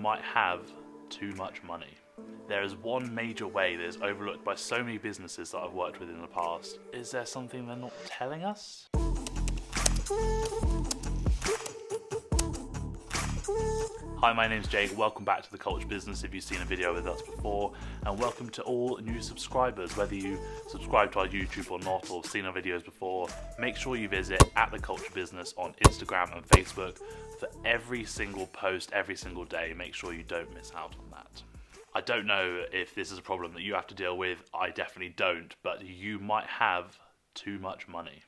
might have too much money. There is one major way that is overlooked by so many businesses that I've worked with in the past. Is there something they're not telling us? Hi, my name's Jake. Welcome back to The Culture Business if you've seen a video with us before, and welcome to all new subscribers. Whether you subscribe to our YouTube or not, or seen our videos before, make sure you visit The Culture Business on Instagram and Facebook for every single post every single day. Make sure you don't miss out on that. I don't know if this is a problem that you have to deal with. I definitely don't, but you might have too much money.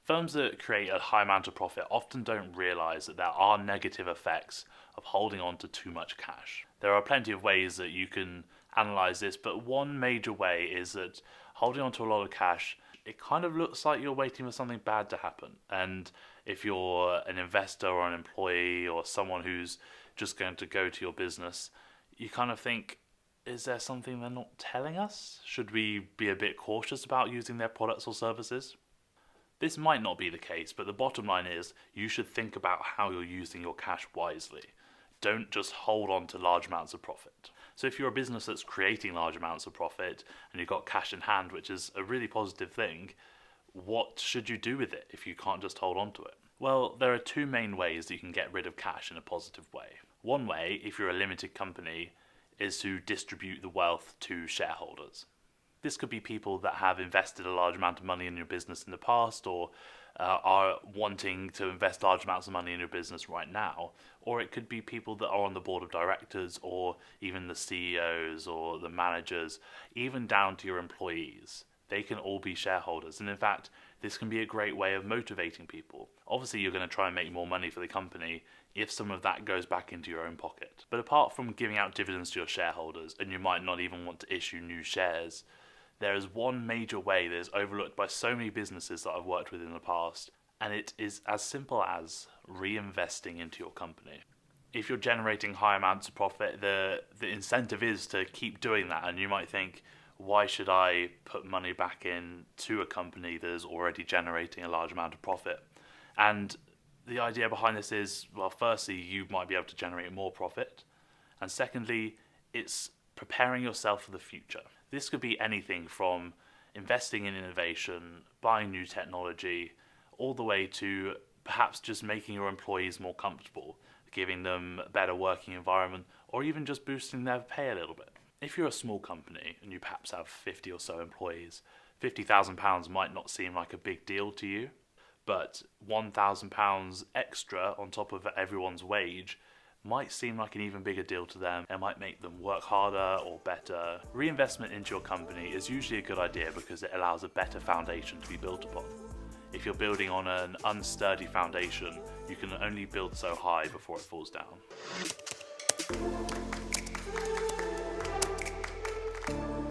Firms that create a high amount of profit often don't realise that there are negative effects of holding on to too much cash. There are plenty of ways that you can analyse this, but one major way is that holding on to a lot of cash, it kind of looks like you're waiting for something bad to happen. And if you're an investor or an employee or someone who's just going to go to your business, you kind of think, is there something they're not telling us? Should we be a bit cautious about using their products or services? This might not be the case, but the bottom line is you should think about how you're using your cash wisely. Don't just hold on to large amounts of profit. So if you're a business that's creating large amounts of profit and you've got cash in hand, which is a really positive thing, what should you do with it if you can't just hold on to it? Well, there are two main ways that you can get rid of cash in a positive way. One way, if you're a limited company, is to distribute the wealth to shareholders. This could be people that have invested a large amount of money in your business in the past, or are wanting to invest large amounts of money in your business right now. Or it could be people that are on the board of directors, or even the CEOs or the managers, even down to your employees. They can all be shareholders. And in fact, this can be a great way of motivating people. Obviously, you're going to try and make more money for the company if some of that goes back into your own pocket. But apart from giving out dividends to your shareholders, and you might not even want to issue new shares, there is one major way that is overlooked by so many businesses that I've worked with in the past, and it is as simple as reinvesting into your company. If you're generating high amounts of profit, the incentive is to keep doing that, and you might think, why should I put money back into a company that is already generating a large amount of profit? And the idea behind this is, well, firstly, you might be able to generate more profit, and secondly, it's preparing yourself for the future. This could be anything from investing in innovation, buying new technology, all the way to perhaps just making your employees more comfortable, giving them a better working environment, or even just boosting their pay a little bit. If you're a small company and you perhaps have 50 or so employees, £50,000 might not seem like a big deal to you, but £1,000 extra on top of everyone's wage might seem like an even bigger deal to them. It might make them work harder or better. Reinvestment into your company is usually a good idea because it allows a better foundation to be built upon. If you're building on an unsturdy foundation, you can only build so high before it falls down.